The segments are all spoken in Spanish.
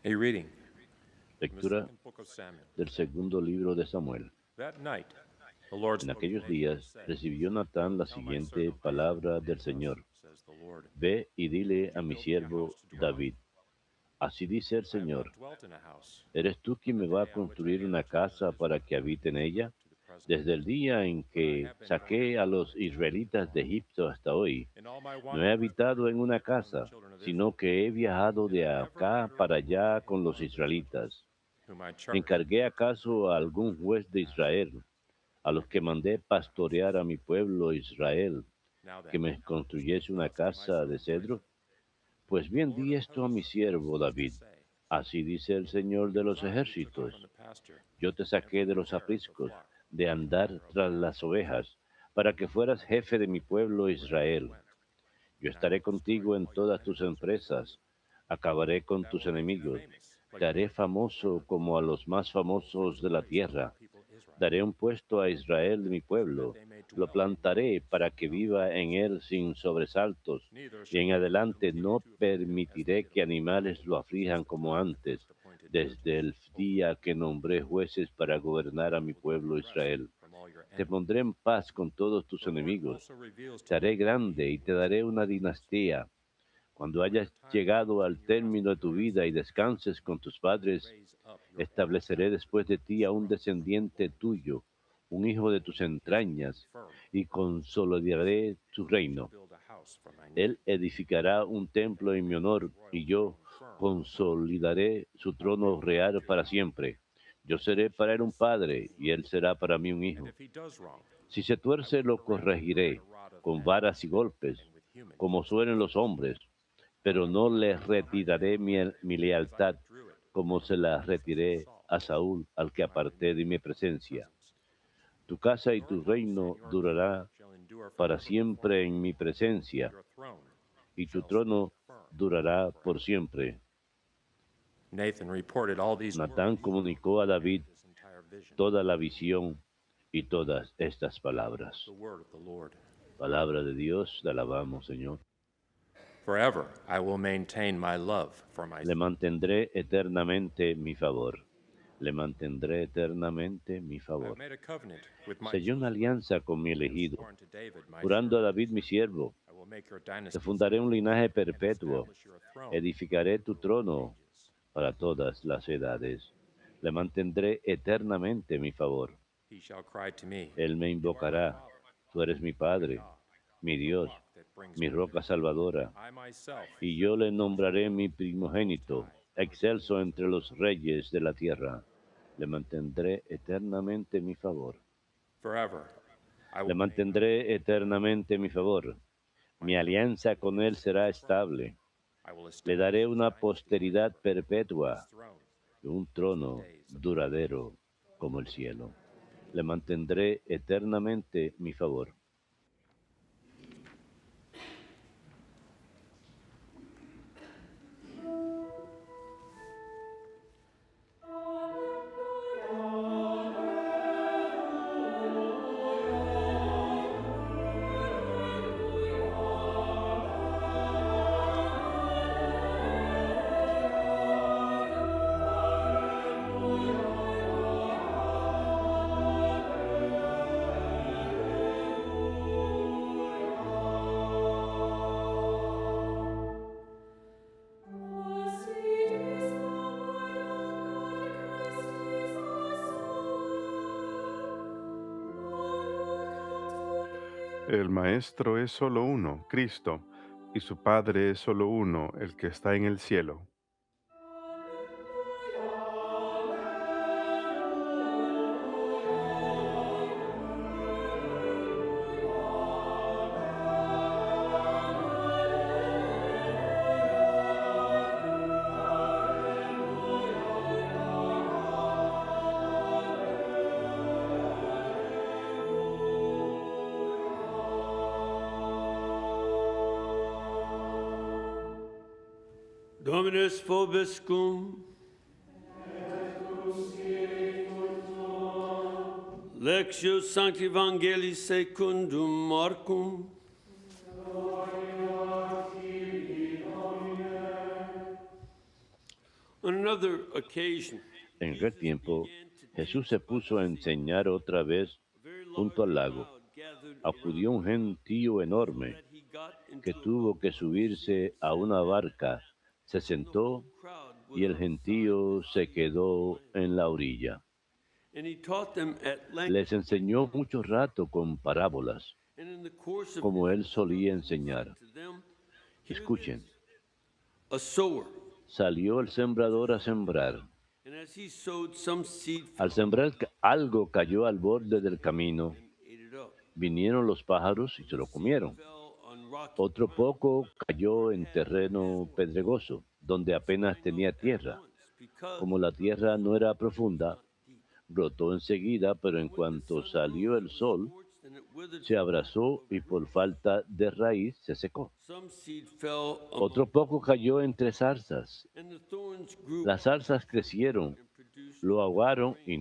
A reading from the Lectura second book of Samuel. del segundo libro de Samuel. That night, the Lord En spoke to aquellos Nathan and días said, recibió Natán la Tell my siguiente servant palabra David, del Señor. thus says the Lord, Ve y dile would a you mi build me a siervo house to dwell in? David. Así dice el I have Señor. not dwelt in a house ¿Eres tú from quien the me va a day on which I construir una gave the children casa of para Israel que habite en ella? to the present. Desde el día en But I que have been no saqué a more los than a israelitas de Egipto hasta hoy, In all my no he wanderings habitado en una among the casa, children of sino Israel, que he viajado did de I ever acá utter para a word to allá any con one los of the judges israelitas. whom I charged ¿Encargué acaso a algún juez de asked Israel, a los que mandé pastorear a mi pueblo Israel, Now que then, me speak construyese una thus to my casa de servant cedro? David. Pues The bien Lord di of esto a mi hosts siervo thus to David. say, Así dice el Señor It de was los I who took you from ejércitos. the pasture Yo te and saqué from de the los care of the apriscos, flock de to be andar over my tras las people Israel. ovejas, para que fueras jefe de mi pueblo Wherever you Israel. went, Yo and I estaré will destroy contigo en all your todas tus enemies before you, empresas. Acabaré con and I will tus make you enemigos. famous like Te haré never before. famoso como a los más I will fix famosos a de la place for my tierra. people Israel, Daré un puesto a Israel de mi so that pueblo. they may Lo dwell in plantaré peace para que without viva en violence. él sin sobresaltos. Neither Y shall en the wicked adelante continue no to afflict him as they permitiré did que of old, animales lo since aflijan the como time I antes, first appointed desde judges el over día you. que nombré jueces para gobernar a I mi will give pueblo you rest Israel. from all your Te enemies. pondré en paz con todos tus The Lord enemigos. also reveals Te to haré Nathan grande y the te words of daré the una prophets. dinastía. Cuando When hayas your time llegado comes al and your término resting de tu place, vida y descanses con tus I will padres, raise up your heir estableceré after después de you, ti a un strong from the descendiente loins. tuyo, un hijo de I will tus make his name entrañas, firm, y consolidaré tu and he shall reino. build a house for my name. Él edificará un And I templo will en mi make honor, his royal y yo throne firm forever. consolidaré su I will trono make known real to para him siempre. Yo that he seré shall para él un receive from padre, me. y él será para mí un And hijo. if he does wrong, Si se I will tuerce, lo correct him with corregiré a rod of con men varas y golpes, and with human como suelen los chastisements. hombres, pero But I will no not le withdraw my retiraré favor mi, from him, mi as I lealtad withdrew it como from se my la predecessor retiré Saul, a Saúl, al que whom I aparté de removed mi from my presencia. presence. Tu casa y Your tu house and reino your king durará shall endure para forever before me, siempre en mi and presencia, your throne y tu shall stand trono firm durará por forever. siempre. Nathan reported all these Natán words comunicó a and David this entire vision. toda la visión y todas estas The palabras. word of the Lord. Palabra de Dios, te alabamos, Señor. Forever I will maintain my love for my Le servant. mantendré eternamente mi favor. Le mantendré eternamente mi I have favor. made a covenant with my Sellé una chosen one. alianza con mi I have elegido, sworn to David, my jurando a servant, David mi siervo. I will make your Te dynasty fundaré un stand linaje and perpetuo. establish your throne Edificaré tu for all trono ages. para todas las edades. Le mantendré eternamente mi favor. He shall cry to me, Él me You are my invocará. Father, Tú eres mi my Padre, God, mi the Dios, rock that brings mi me roca near. salvadora. I myself Y yo le will exalt nombraré mi him, Most primogénito, High, over the excelso kings of entre the los earth. reyes de la tierra. Le mantendré eternamente mi favor. Forever I Le will maintain mantendré eternamente mi favor. my Mi covenant alianza with con él his será throne. estable. I will Le establish daré his una dynasty posteridad forever, his perpetua throne y un as the trono days of the heavens. duradero como el cielo. Le mantendré eternamente mi favor. El Maestro es solo uno, Cristo, y su Padre es solo uno, el que está en el cielo. Dominus vobiscum. Lectio Sancti Evangelii secundum Marcum. On another occasion, En aquel tiempo, Jesús se puso a enseñar otra vez a very junto al large lago. crowd gathered Acudió un gentío enorme that he got que into a tuvo boat que subirse a una barca, se and the sentó whole crowd was y el outside gentío se quedó en la orilla. and he taught them at length. Les enseñó mucho rato con parábolas, And in the course of como his él solía instruction, he enseñar. said to them, "Hear Escuchen, this, a sower, salió el sembrador a sembrar. and as he sowed, some seed Al fell sembrar algo cayó al borde del camino. and ate it up. Vinieron los pájaros y se lo comieron. Fell on rocky Otro ground, poco cayó en terreno pedregoso, donde apenas tenía tierra. because Como la tierra no era profunda, brotó enseguida, pero en cuanto salió el sol, scorched and it withered. se abrazó y por falta de raíz se secó. Some seed fell Otro among, poco cayó entre zarzas. and the thorns grew Las zarzas crecieron, and produced. lo ahogaron y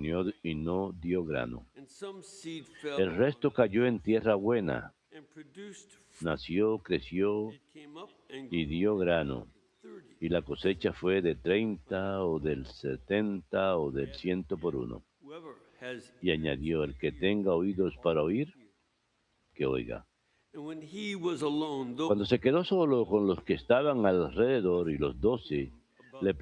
no dio grano. And some seed fell El resto cayó en tierra buena, and produced fruit. nació, creció It came up and y grew dio grano. 30. Y la cosecha fue de 30 o del 70 o del 100 por uno. Whoever has, Y añadió, el que tenga oídos para oír, que oiga. and when he was alone, Cuando se quedó solo con los que estaban alrededor y los 12, le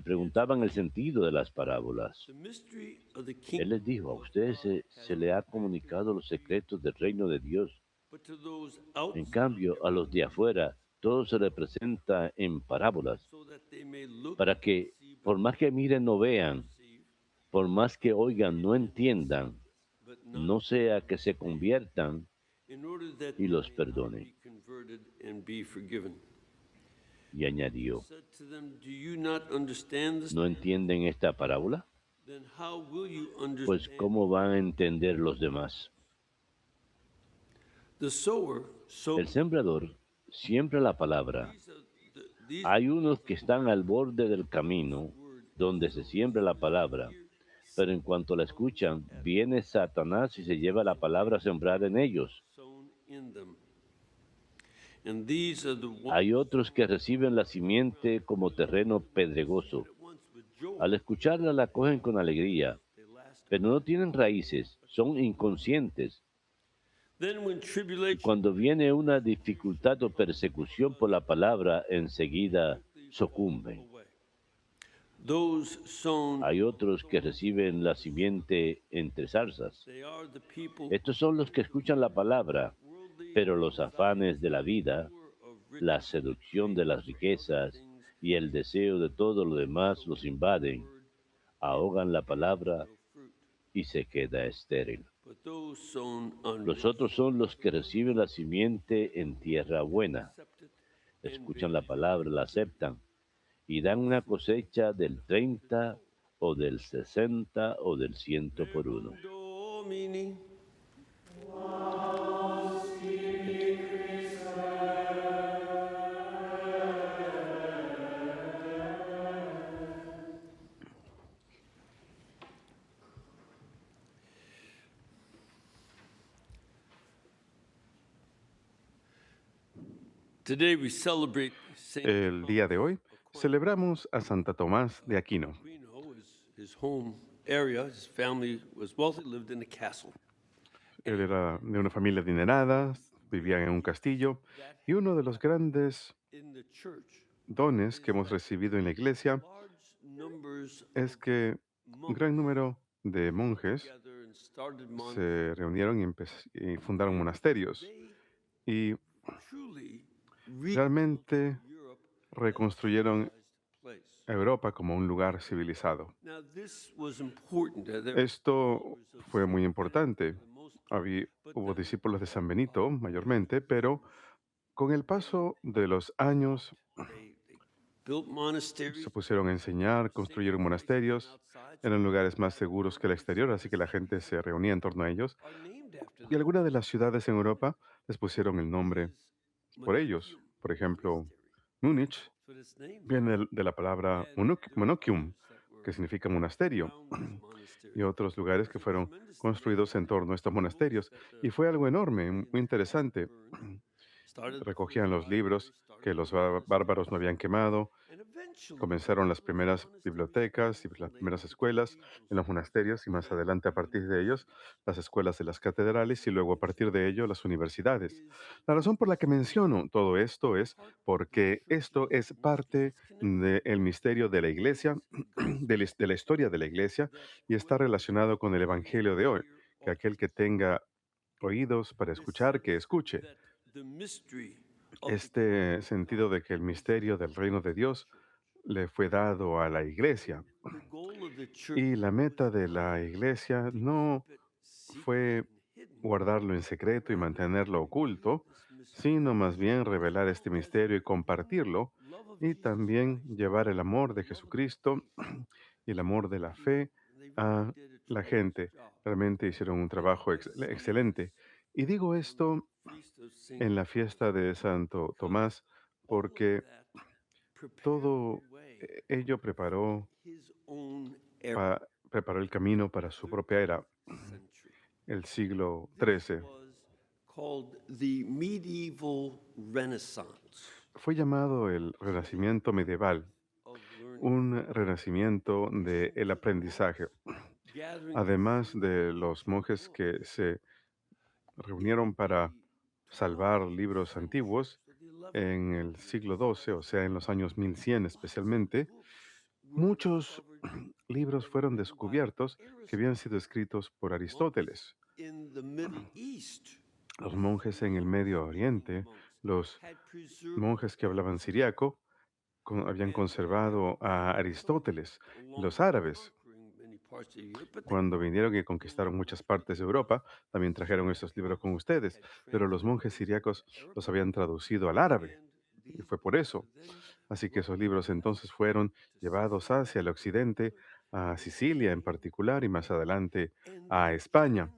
preguntaban el sentido de las parábolas. the mystery of the Él kingdom, les dijo, a ustedes se le ha comunicado los secretos del reino de Dios. but to those En outside, cambio, a los de afuera, todo se les presenta en parábolas, so that they may look, para que, por más que miren, no vean, see, por más que oigan, no entiendan, but not, no sea que se conviertan in order that y they los may perdone. be converted and be forgiven. Y añadió, Said to them, do you not understand this? ¿no entienden esta parábola? Then how will you Pues understand? ¿cómo van a entender los demás? The sower sowed. El sembrador siembra la palabra. These Hay unos que están al borde del camino donde se siembra la palabra, pero en cuanto la escuchan, viene Satanás y se lleva la palabra sembrada en ellos. sown in them. And these are the ones Hay otros que reciben la simiente como terreno pedregoso. that once with joy Al escucharla la cogen con alegría, they last. pero no tienen raíces, son inconscientes. Then when tribulation Cuando viene una dificultad o persecución por la palabra, enseguida sucumben. away. Those sown, Hay otros que reciben la simiente entre zarzas. they are the people Estos son los que escuchan la palabra, worldly pero los afanes de la vida, of rich la seducción de las riquezas y el deseo de todo lo demás los invaden, ahogan la palabra fruit. y se queda estéril. But those sown on Los otros son los que reciben la simiente en tierra buena, accepted escuchan la palabra, la aceptan y dan una cosecha del 30 o del 60 o del 100 por uno. Domini. Today we celebrate Saint El día de hoy celebramos a Santa Tomás de Aquino. Aquino. His home area, his family was wealthy, lived in a castle. Él era de una familia adinerada, vivía en un castillo y uno de los grandes In the church, dones que hemos recibido en la iglesia large numbers es que un gran número de monjes together and started monasteries. se reunieron y fundaron monasterios They y truly realmente Europe reconstruyeron place. Europa como un lugar civilizado. Now this was important. Esto fue muy importante. The most Hubo discípulos de San Benito mayormente, pero con el paso de los años they built monasteries. se pusieron a enseñar, construyeron monasterios, outside, eran lugares más seguros que el exterior, así que la gente se reunía en torno a ellos. are named after Y them. algunas de las ciudades en Europa les pusieron el nombre Is por ellos. Por ejemplo, Múnich That's what it's named. viene de la palabra monachium, que significa monasterio, Around these monasteries. y otros lugares que fueron construidos en torno a estos monasterios. Y fue algo enorme, muy interesante. recogían los libros que los bárbaros no habían quemado. Comenzaron las primeras bibliotecas y las primeras escuelas en los monasterios y más adelante a partir de ellos las escuelas de las catedrales y luego a partir de ello las universidades. La razón por la que menciono todo esto es porque esto es parte del misterio de la iglesia, de la historia de la iglesia y está relacionado con el evangelio de hoy, que aquel que tenga oídos para escuchar, que escuche. Este sentido de que el misterio del reino de Dios le fue dado a la iglesia. Y la meta de la iglesia no fue guardarlo en secreto y mantenerlo oculto, sino más bien revelar este misterio y compartirlo, y también llevar el amor de Jesucristo y el amor de la fe a la gente. Realmente hicieron un trabajo excelente. Y digo esto en la fiesta de Santo Tomás porque todo ello preparó el camino para su propia era, el siglo XIII. Fue llamado el Renacimiento medieval, un renacimiento del aprendizaje. Además de los monjes que se reunieron para salvar libros antiguos en el siglo XII, o sea, en los años 1100 especialmente, muchos libros fueron descubiertos que habían sido escritos por Aristóteles. Los monjes en el Medio Oriente, los monjes que hablaban siriaco, habían conservado a Aristóteles. Los árabes, cuando vinieron y conquistaron muchas partes de Europa, también trajeron esos libros con ustedes, pero los monjes siriacos los habían traducido al árabe, y fue por eso. Así que esos libros entonces fueron llevados hacia el occidente, a Sicilia en particular, y más adelante a España,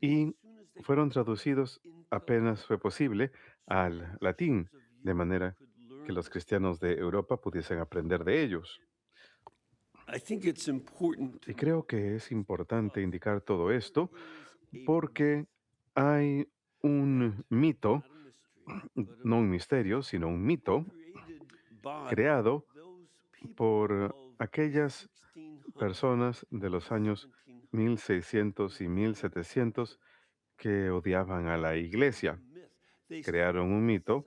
y fueron traducidos apenas fue posible al latín, de manera que los cristianos de Europa pudiesen aprender de ellos. Y creo que es importante indicar todo esto porque hay un mito, no un misterio, sino un mito creado por aquellas personas de los años 1600 y 1700 que odiaban a la iglesia. Crearon un mito,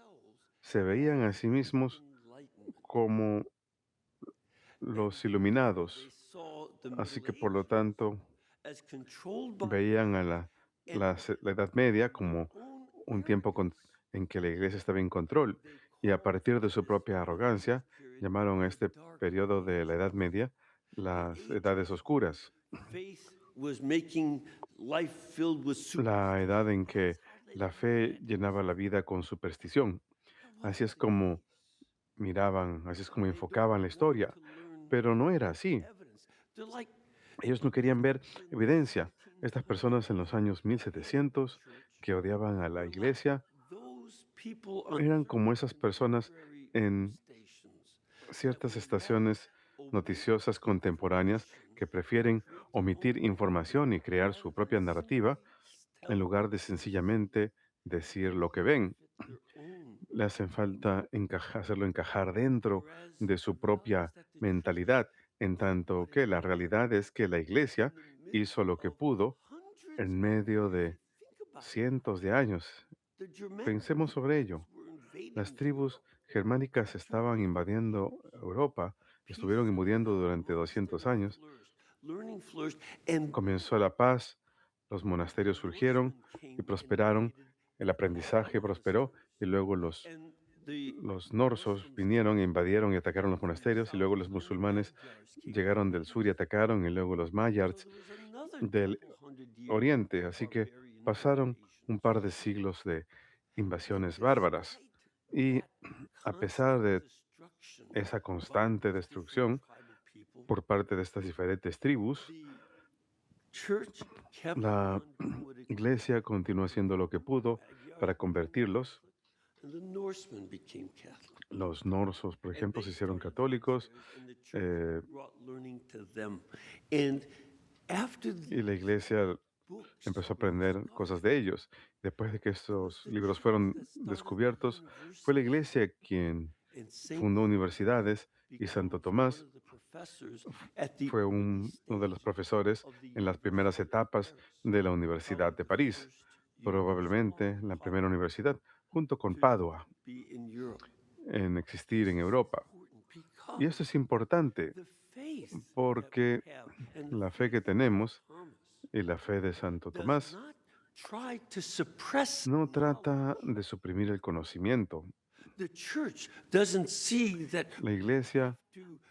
se veían a sí mismos como los iluminados, así que por lo tanto veían a la Edad Media como un tiempo en que la iglesia estaba en control y a partir de su propia arrogancia llamaron a este periodo de la Edad Media las Edades Oscuras, la edad en que la fe llenaba la vida con superstición. Así es como miraban, así es como enfocaban la historia, pero no era así. Ellos no querían ver evidencia. Estas personas en los años 1700 que odiaban a la iglesia eran como esas personas en ciertas estaciones noticiosas contemporáneas que prefieren omitir información y crear su propia narrativa en lugar de sencillamente decir lo que ven. Le hacen falta hacerlo encajar dentro de su propia mentalidad, en tanto que la realidad es que la iglesia hizo lo que pudo en medio de cientos de años. Pensemos sobre ello. Las tribus germánicas estaban invadiendo Europa, estuvieron invadiendo durante 200 años. Comenzó la paz, los monasterios surgieron y prosperaron, el aprendizaje prosperó y luego los norsos vinieron, invadieron y atacaron los monasterios y luego los musulmanes llegaron del sur y atacaron y luego los mayars del oriente. Así que pasaron un par de siglos de invasiones bárbaras y a pesar de esa constante destrucción por parte de estas diferentes tribus, la iglesia continuó haciendo lo que pudo para convertirlos. Los norsos, por ejemplo, se hicieron católicos y la iglesia empezó a aprender cosas de ellos. Después de que estos libros fueron descubiertos, fue la iglesia quien fundó universidades y Santo Tomás fue uno de los profesores en las primeras etapas de la Universidad de París, probablemente la primera universidad, junto con Padua, en existir en Europa. Y esto es importante porque la fe que tenemos y la fe de Santo Tomás no trata de suprimir el conocimiento. La iglesia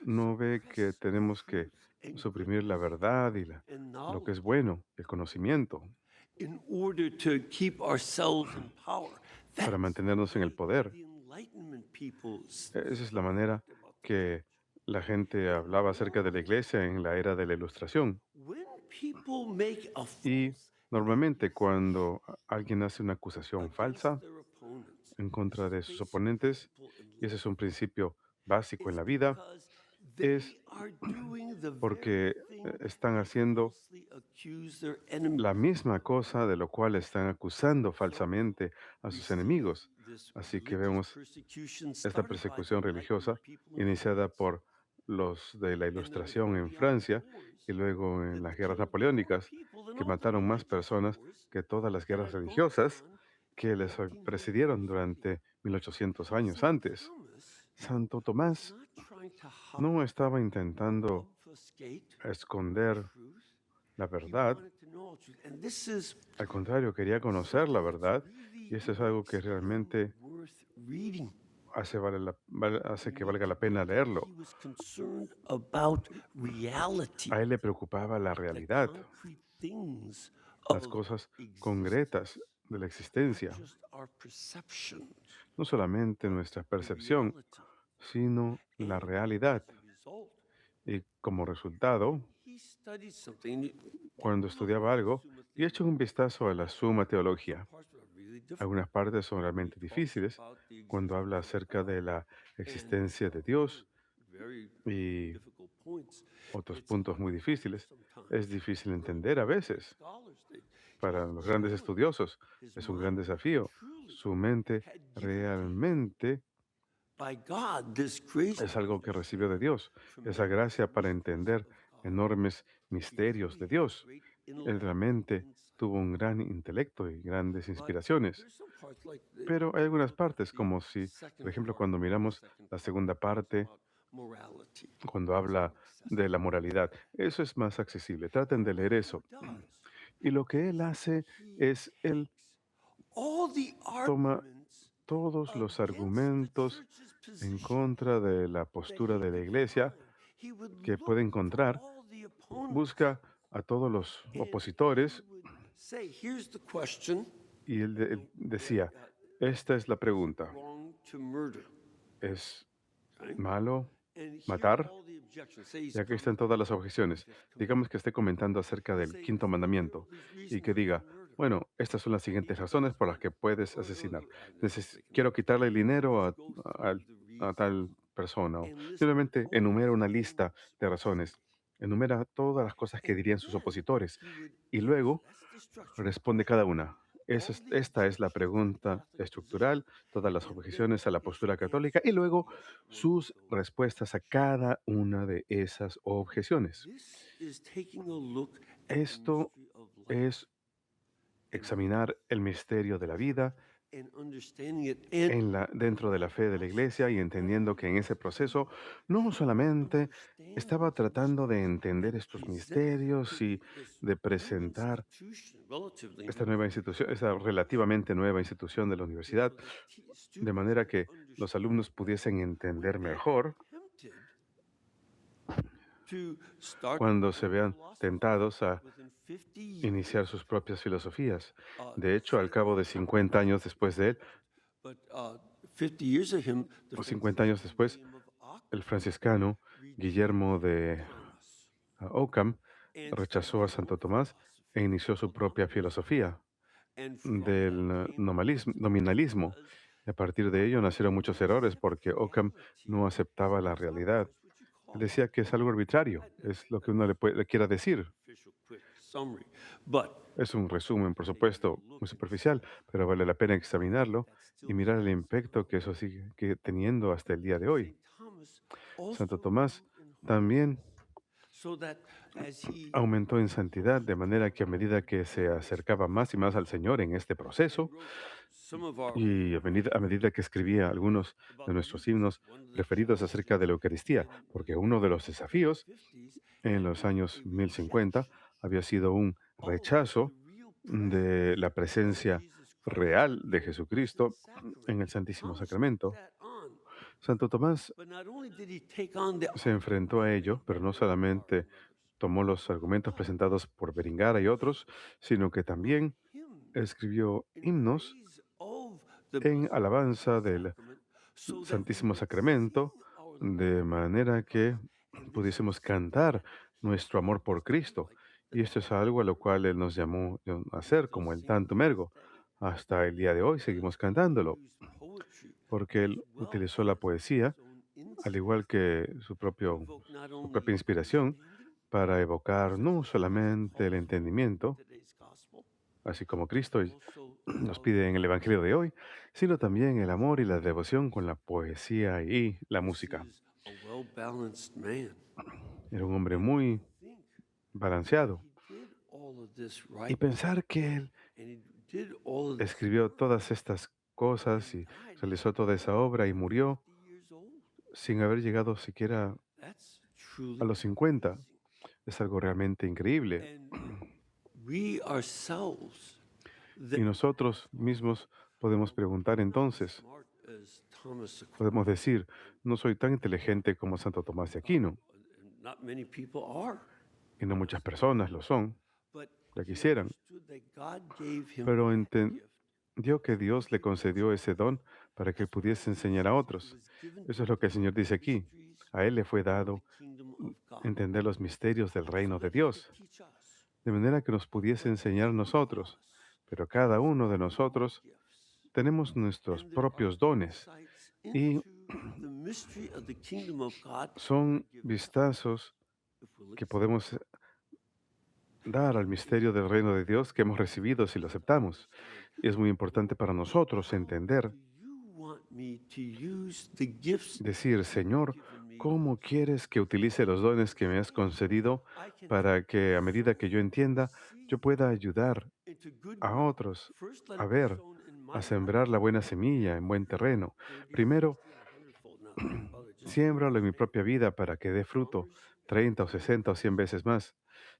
no ve que tenemos que suprimir la verdad y lo que es bueno, el conocimiento, para mantenernos en el poder. Esa es la manera que la gente hablaba acerca de la iglesia en la era de la Ilustración. Y normalmente cuando alguien hace una acusación falsa en contra de sus oponentes, y ese es un principio básico en la vida, es porque están haciendo la misma cosa de lo cual están acusando falsamente a sus enemigos. Así que vemos esta persecución religiosa iniciada por los de la Ilustración en Francia y luego en las guerras napoleónicas, que mataron más personas que todas las guerras religiosas que les precedieron durante 1800 años antes. Santo Tomás no estaba intentando esconder la verdad, al contrario, quería conocer la verdad, y eso es algo que realmente hace que valga la pena leerlo. A él le preocupaba la realidad, las cosas concretas de la existencia, no solamente nuestra percepción, sino la realidad. Y como resultado, cuando estudiaba algo, y echo un vistazo a la Suma Teología. Algunas partes son realmente difíciles cuando habla acerca de la existencia de Dios y otros puntos muy difíciles. Es difícil entender a veces. Para los grandes estudiosos es un gran desafío. Su mente realmente es algo que recibió de Dios, esa gracia para entender enormes misterios de Dios. Él realmente tuvo un gran intelecto y grandes inspiraciones. Pero hay algunas partes, como si, por ejemplo, cuando miramos la segunda parte, cuando habla de la moralidad, eso es más accesible. Traten de leer eso. Y lo que él hace es, él toma todos los argumentos en contra de la postura de la iglesia que puede encontrar, busca a todos los opositores y él decía, esta es la pregunta, ¿es malo matar? Y aquí están todas las objeciones. Digamos que esté comentando acerca del quinto mandamiento y que diga, bueno, estas son las siguientes razones por las que puedes asesinar. Quiero quitarle el dinero a tal persona. O simplemente enumera una lista de razones. Enumera todas las cosas que dirían sus opositores y luego responde cada una. Esta es la pregunta estructural, todas las objeciones a la postura católica y luego sus respuestas a cada una de esas objeciones. Esto es examinar el misterio de la vida dentro de la fe de la iglesia y entendiendo que en ese proceso no solamente estaba tratando de entender estos misterios y de presentar esta nueva institución, esta relativamente nueva institución de la universidad, de manera que los alumnos pudiesen entender mejor cuando se vean tentados a iniciar sus propias filosofías. De hecho, al cabo de 50 años después de él, o 50 años después, el franciscano Guillermo de Ockham rechazó a Santo Tomás e inició su propia filosofía del nominalismo. Y a partir de ello nacieron muchos errores porque Ockham no aceptaba la realidad. Él decía que es algo arbitrario, es lo que uno le quiera decir. summary. But Es un resumen, por take a supuesto, look muy and see superficial, pero vale la pena examinarlo that y still mirar el carries impacto que relevance. eso sigue teniendo hasta el día de hoy. St. Thomas Santo also Tomás grew in holiness, también so that as he aumentó en santidad, de worked manera que a medida que se in this acercaba más y más al Señor en este and proceso, wrote some of our y a medida que escribía algunos de about the nuestros Eucharist. himnos One of the referidos acerca de challenges la Eucaristía, in porque uno de los the desafíos 1750s en had los been años a 1050 rejection había sido un of the rechazo real de la presence of presencia Jesus Christ real de in the Blessed Jesucristo Sacrament. en el Santísimo Thomas took Sacramento. that on, Santo Tomás but not only did he take on the se enfrentó a arguments ello, made by pero no Berengar solamente and others, tomó los argumentos but presentados por Beringara y otros, sino que wrote también hymns escribió in himnos praise of the en Blessed alabanza del Sacrament so that we Santísimo would sing Sacramento, our de love for manera que Christ. And this is pudiésemos something cantar that nuestro amor por is kind of Cristo. like the Y esto es tantum algo a lo ergo. cual Él nos llamó a We hacer, still como el sing it tantum to this ergo. day. Hasta el día de hoy Not seguimos only did he cantándolo, use poetry porque as Él well utilizó la as poesía, his own al insight igual que to evoke not su propia only inspiración, understanding, para evocar such no as Christ solamente el calls for in entendimiento, today's gospel, así como but Cristo also nos love pide en el and Evangelio de hoy, music. sino también el amor y la devoción con la poesía y la This música. is a well-balanced man. Era un hombre And to muy think that balanceado. he did all of this Y right, pensar que él and he did all of this escribió work, todas estas cosas and y died realizó toda esa obra y murió 50 years old. sin haber llegado siquiera That's a truly los 50, amazing. es algo realmente increíble. And we ourselves, Y that nosotros mismos podemos preguntar not as entonces, smart as Thomas podemos Aquinas, decir, no soy tan inteligente como Santo Tomás de Aquino, and not many people are, y no muchas personas lo son, but ya he quisieran, understood that God gave him pero that gift. entendió que Dios le concedió ese don para que él That's what pudiese it enseñar a says. It otros. was given Eso to es lo que el him Señor dice the aquí. mysteries A él le fue of the dado kingdom of God, entender los misterios del so reino de that he could Dios, teach us. de manera que nos pudiese But enseñar a each one of nosotros. us Pero cada has uno de our own nosotros gifts, tenemos nuestros and there are propios dones insights y into the mystery of the kingdom of God that are son given to us vistazos if we que listen. podemos dar al misterio del reino de Dios que hemos recibido si lo To aceptamos. understand, Y es muy importante Lord, para nosotros how entender, do you want me to use the gifts decir, that you've Señor, given me ¿cómo quieres que utilice los dones que me has concedido I can para que a medida que yo entienda, yo see pueda ayudar into good a ground? otros First, let a it be ver, sown in a my heart, sembrar la buena semilla en buen terreno? so it'll be a Primero, 60 and a 100-fold. Now, Father, just for siémbralo en mi example, propia vida para que dé fruto farmers in the 30 o time of 60 o 100 Christ veces más.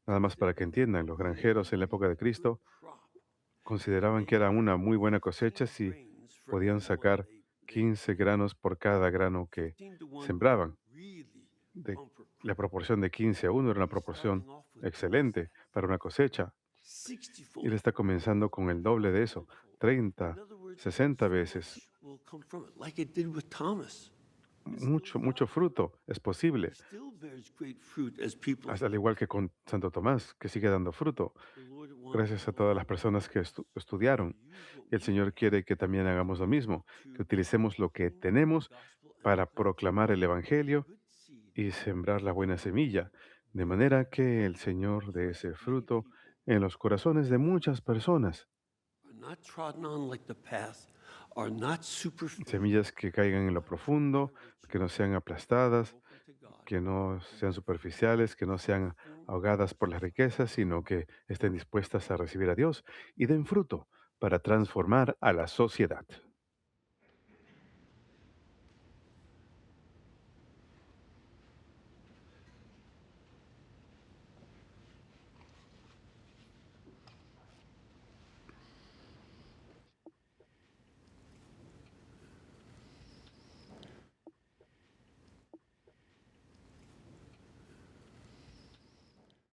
Nada más para que considered entiendan, a los really, granjeros en la época de really good Cristo crop if consideraban they que era got una muy buena cosecha 15 si grains for podían every one sacar they 15 planted. granos por cada grano que 15 to 1 was a sembraban. really De, bumper la crop. proporción de 15 a 1 era una He's proporción starting off with twice excelente that, para una cosecha. Y 60-fold, él está comenzando con el doble de eso, 100-fold. 30, In other words, 60 so veces. much will come from it, like it did with Thomas. It still Mucho, mucho does. fruto es He posible, still bears great fruit as people. al igual que con Santo Tomás, que sigue dando fruto, The Lord wants gracias a all todas of las us personas que to estudiaron. use what Y el we Señor have quiere que también hagamos lo mismo, que to utilicemos lo que proclaim the tenemos gospel and para plant proclamar el Evangelio good seed y sembrar la buena in semilla, de the manera hearts que el of Señor dé others, ese that many fruto people en los corazones de muchas personas, are not trodden on like the path, are not superficial, semillas que caigan en lo but are profundo, que no sean aplastadas, open to God que no and sean bear fruit, superficiales, que no sean transform ahogadas por las others. riquezas, sino que estén dispuestas a recibir a Dios y den fruto para transformar a la sociedad.